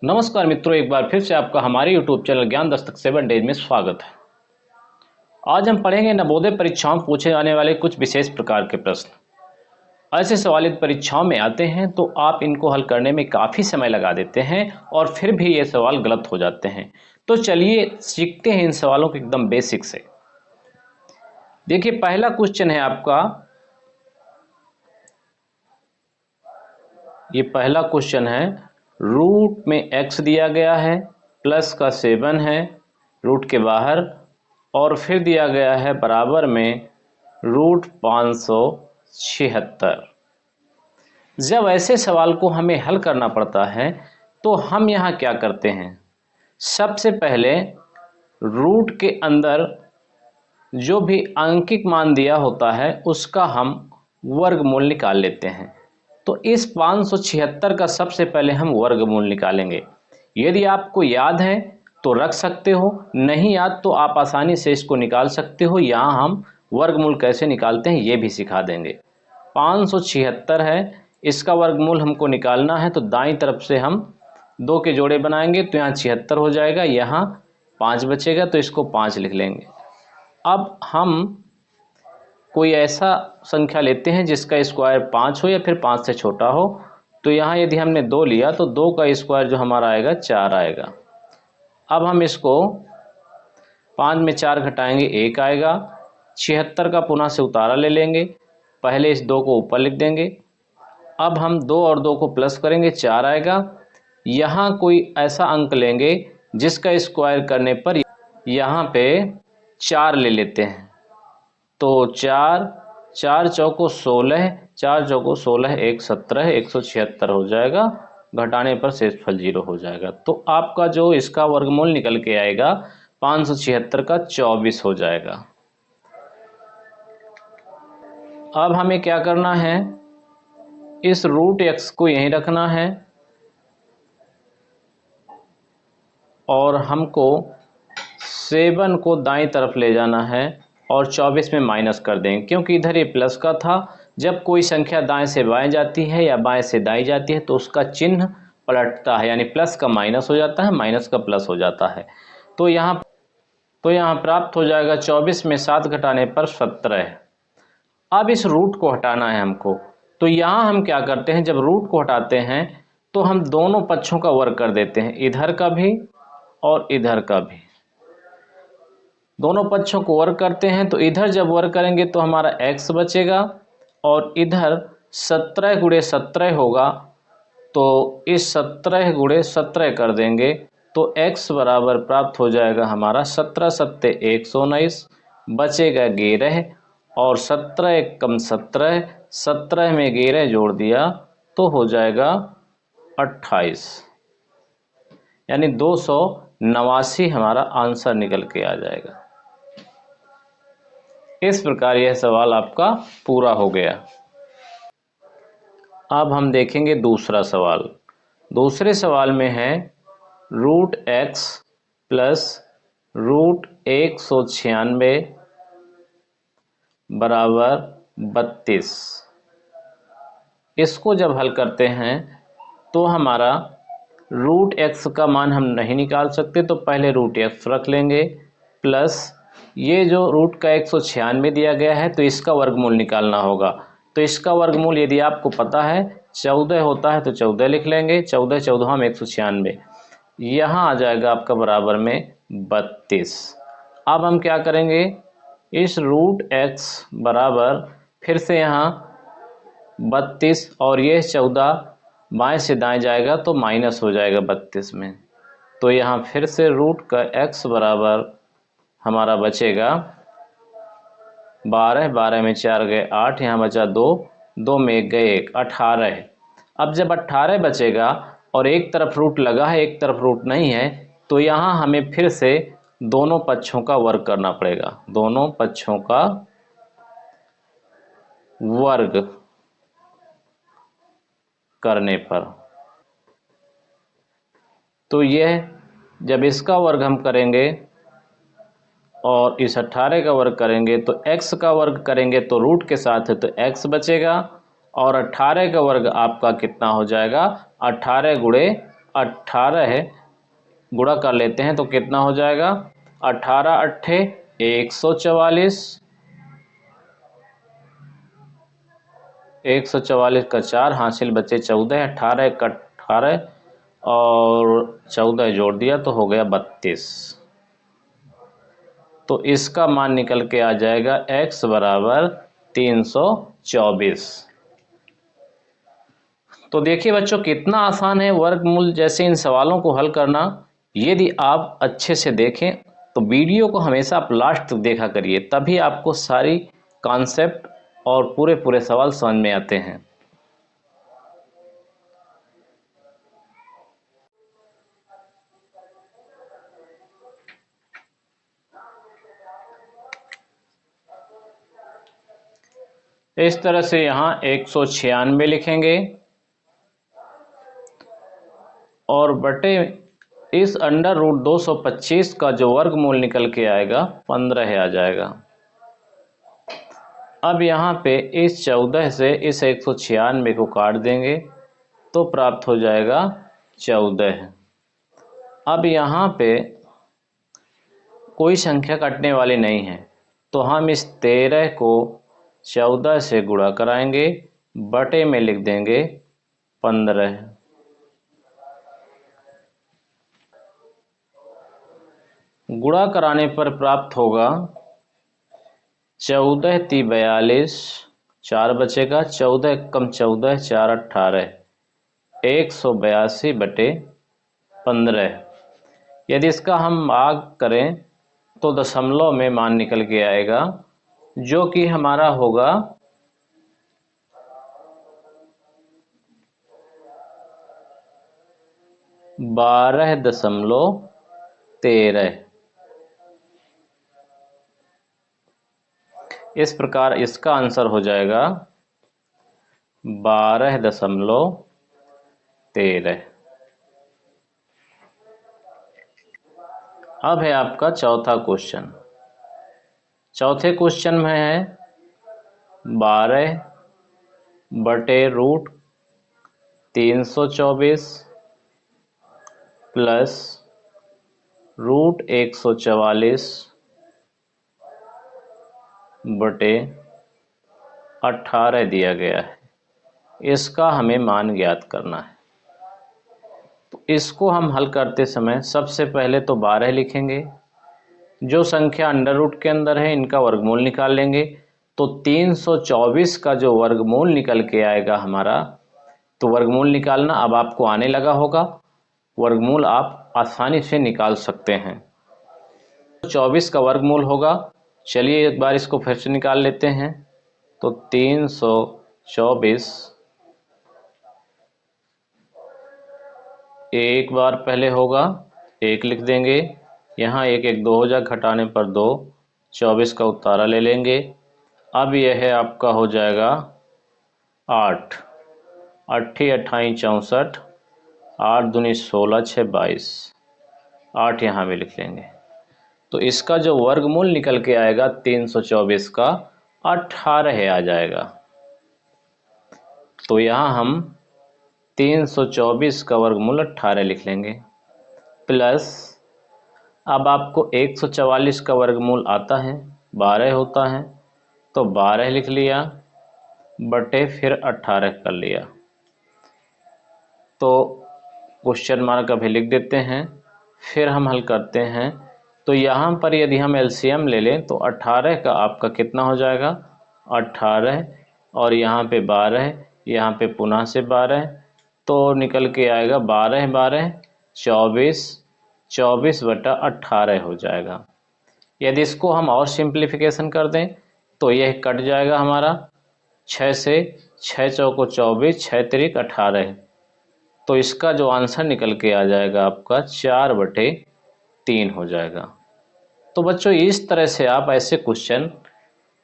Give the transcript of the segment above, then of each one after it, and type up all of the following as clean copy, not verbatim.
नमस्कार मित्रों, एक बार फिर से आपका हमारे YouTube चैनल ज्ञान दस्तक 7 डेज में स्वागत है। आज हम पढ़ेंगे नवोदय परीक्षाओं में पूछे जाने वाले कुछ विशेष प्रकार के प्रश्न। ऐसे सवाल यदि परीक्षाओं में आते हैं तो आप इनको हल करने में काफ़ी समय लगा देते हैं और फिर भी ये सवाल गलत हो जाते हैं। तो चलिए सीखते हैं इन सवालों को एकदम बेसिक से। देखिए, पहला क्वेश्चन है आपका, ये पहला क्वेश्चन है, रूट में x दिया गया है, प्लस का 7 है रूट के बाहर, और फिर दिया गया है बराबर में रूट 576। जब ऐसे सवाल को हमें हल करना पड़ता है तो हम यहाँ क्या करते हैं, सबसे पहले रूट के अंदर जो भी अंकिक मान दिया होता है उसका हम वर्गमूल निकाल लेते हैं। तो इस 576 का सबसे पहले हम वर्गमूल निकालेंगे। यदि आपको याद है तो रख सकते हो, नहीं याद तो आप आसानी से इसको निकाल सकते हो। यहाँ हम वर्गमूल कैसे निकालते हैं ये भी सिखा देंगे। 576 है, इसका वर्गमूल हमको निकालना है, तो दाईं तरफ से हम 2 के जोड़े बनाएंगे तो यहाँ 76 हो जाएगा, यहाँ 5 बचेगा तो इसको 5 लिख लेंगे। अब हम कोई ऐसा संख्या लेते हैं जिसका स्क्वायर 5 हो या फिर 5 से छोटा हो। तो यहाँ यदि हमने 2 लिया तो 2 का स्क्वायर जो हमारा आएगा 4 आएगा। अब हम इसको 5 में 4 घटाएंगे 1 आएगा। 76 का पुनः से उतारा ले लेंगे, पहले इस 2 को ऊपर लिख देंगे। अब हम 2 और 2 को प्लस करेंगे 4 आएगा। यहाँ कोई ऐसा अंक लेंगे जिसका स्क्वायर करने पर यहाँ पे 4 ले लेते हैं। तो 4 चौको 16, 4 चौको 16, 1 17, 176 हो जाएगा। घटाने पर शेषफल 0 हो जाएगा। तो आपका जो इसका वर्गमूल निकल के आएगा 576 का 24 हो जाएगा। अब हमें क्या करना है, इस रूट x को यहीं रखना है और हमको 7 को दाईं तरफ ले जाना है और 24 में माइनस कर देंगे, क्योंकि इधर ये प्लस का था। जब कोई संख्या दाएं से बाएं जाती है या बाएं से दाईं जाती है तो उसका चिन्ह पलटता है, यानी प्लस का माइनस हो जाता है, माइनस का प्लस हो जाता है। तो यहाँ प्राप्त हो जाएगा 24 में 7 घटाने पर 17। अब इस रूट को हटाना है हमको। तो यहाँ हम क्या करते हैं, जब रूट को हटाते हैं तो हम दोनों पक्षों का वर्ग कर देते हैं, इधर का भी और इधर का भी। दोनों पक्षों को वर्ग करते हैं तो इधर जब वर्ग करेंगे तो हमारा x बचेगा और इधर 17 गुणे 17 होगा, तो इस 17 गुणे 17 कर देंगे तो x बराबर प्राप्त हो जाएगा हमारा 17 सत्ते 119, बचेगा 11 और 17 एक कम 17, 17 में 11 जोड़ दिया तो हो जाएगा 28, यानी 289 हमारा आंसर निकल के आ जाएगा। इस प्रकार यह सवाल आपका पूरा हो गया। अब हम देखेंगे दूसरा सवाल। दूसरे सवाल में है रूट x प्लस रूट 196 बराबर 32। इसको जब हल करते हैं तो हमारा रूट x का मान हम नहीं निकाल सकते, तो पहले रूट x रख लेंगे, प्लस ये जो रूट का 196 दिया गया है तो इसका वर्गमूल निकालना होगा। तो इसका वर्गमूल यदि आपको पता है 14 होता है तो 14 लिख लेंगे, 14 14 में 196, यहाँ आ जाएगा आपका बराबर में 32। अब हम क्या करेंगे, इस रूट x बराबर फिर से यहाँ 32 और ये 14 बाएं से दाएं जाएगा तो माइनस हो जाएगा 32 में। तो यहाँ फिर से रूट का x बराबर हमारा बचेगा 12, 12 में 4 गए 8, यहाँ बचा 2, 2 में 1 गए 1, 18। अब जब 18 बचेगा और एक तरफ रूट लगा है एक तरफ रूट नहीं है, तो यहाँ हमें फिर से दोनों पक्षों का वर्ग करना पड़ेगा, दोनों पक्षों का वर्ग करने पर। तो यह जब इसका वर्ग हम करेंगे और इस 18 का वर्ग करेंगे तो x का वर्ग करेंगे तो रूट के साथ है तो x बचेगा, और 18 का वर्ग आपका कितना हो जाएगा, 18 गुणे 18 गुणा कर लेते हैं तो कितना हो जाएगा, 18 अट्ठे 144, 144 का 4 हासिल बचे 14, 18 का 18 और 14 जोड़ दिया तो हो गया 32। तो इसका मान निकल के आ जाएगा x बराबर 324। तो देखिए बच्चों कितना आसान है वर्गमूल जैसे इन सवालों को हल करना। यदि आप अच्छे से देखें तो वीडियो को हमेशा आप लास्ट तक देखा करिए, तभी आपको सारी कॉन्सेप्ट और पूरे पूरे सवाल समझ में आते हैं। इस तरह से यहाँ 196 लिखेंगे और बटे इस अंडर रूट 225 का जो वर्गमूल निकल के आएगा 15 आ जाएगा। अब यहाँ पे इस 14 से इस 196 को काट देंगे तो प्राप्त हो जाएगा 14। अब यहाँ पे कोई संख्या कटने वाली नहीं है तो हम इस 13 को 14 से गुणा कराएंगे, बटे में लिख देंगे 15। गुणा कराने पर प्राप्त होगा 14 × 42, 4 बचेगा, 14 कम 14 4 18, 182 बटे 15। यदि इसका हम भाग करें तो दशमलव में मान निकल के आएगा जो कि हमारा होगा 12.13। इस प्रकार इसका आंसर हो जाएगा 12.13। अब है आपका चौथा क्वेश्चन। चौथे क्वेश्चन में है 12 बटे रूट 324 प्लस रूट 144 बटे 18 दिया गया है। इसका हमें मान ज्ञात करना है। तो इसको हम हल करते समय सबसे पहले तो 12 लिखेंगे, जो संख्या अंडर रूट के अंदर है इनका वर्गमूल निकाल लेंगे तो 324 का जो वर्गमूल निकल के आएगा हमारा, तो वर्गमूल निकालना अब आपको आने लगा होगा, वर्गमूल आप आसानी से निकाल सकते हैं। 24 का वर्गमूल होगा, चलिए एक बार इसको फिर से निकाल लेते हैं। तो 324 एक बार पहले होगा, 1 लिख देंगे, यहाँ 1 1 2 हो जाए, घटाने पर 2, 24 का उतारा ले लेंगे। अब यह है आपका हो जाएगा 8, 8 28 64, 8 दूनी 16 6 22, 8 यहाँ भी लिख लेंगे। तो इसका जो वर्गमूल निकल के आएगा 324 का 18 आ जाएगा। तो यहाँ हम 324 का वर्गमूल 18 लिख लेंगे, प्लस अब आपको 144 का वर्गमूल आता है 12 होता है तो 12 लिख लिया, बटे फिर 18 कर लिया। तो क्वेश्चन मार्क अभी लिख देते हैं, फिर हम हल करते हैं। तो यहाँ पर यदि हम एलसीएम ले लें तो 18 का आपका कितना हो जाएगा, 18 और यहाँ पे 12, यहाँ पे पुनः से 12, तो निकल के आएगा 12 12 24, 24 बटा 18 हो जाएगा। यदि इसको हम और सिंप्लीफिकेशन कर दें तो यह कट जाएगा हमारा 6 से, 6 चौको 24, 6 तिरिक 18, तो इसका जो आंसर निकल के आ जाएगा आपका 4/3 हो जाएगा। तो बच्चों इस तरह से आप ऐसे क्वेश्चन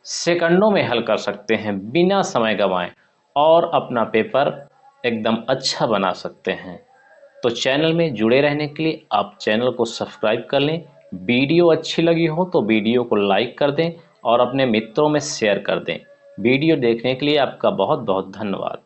सेकंडों में हल कर सकते हैं बिना समय गंवाए और अपना पेपर एकदम अच्छा बना सकते हैं। तो चैनल में जुड़े रहने के लिए आप चैनल को सब्सक्राइब कर लें। वीडियो अच्छी लगी हो तो वीडियो को लाइक कर दें और अपने मित्रों में शेयर कर दें। वीडियो देखने के लिए आपका बहुत बहुत धन्यवाद।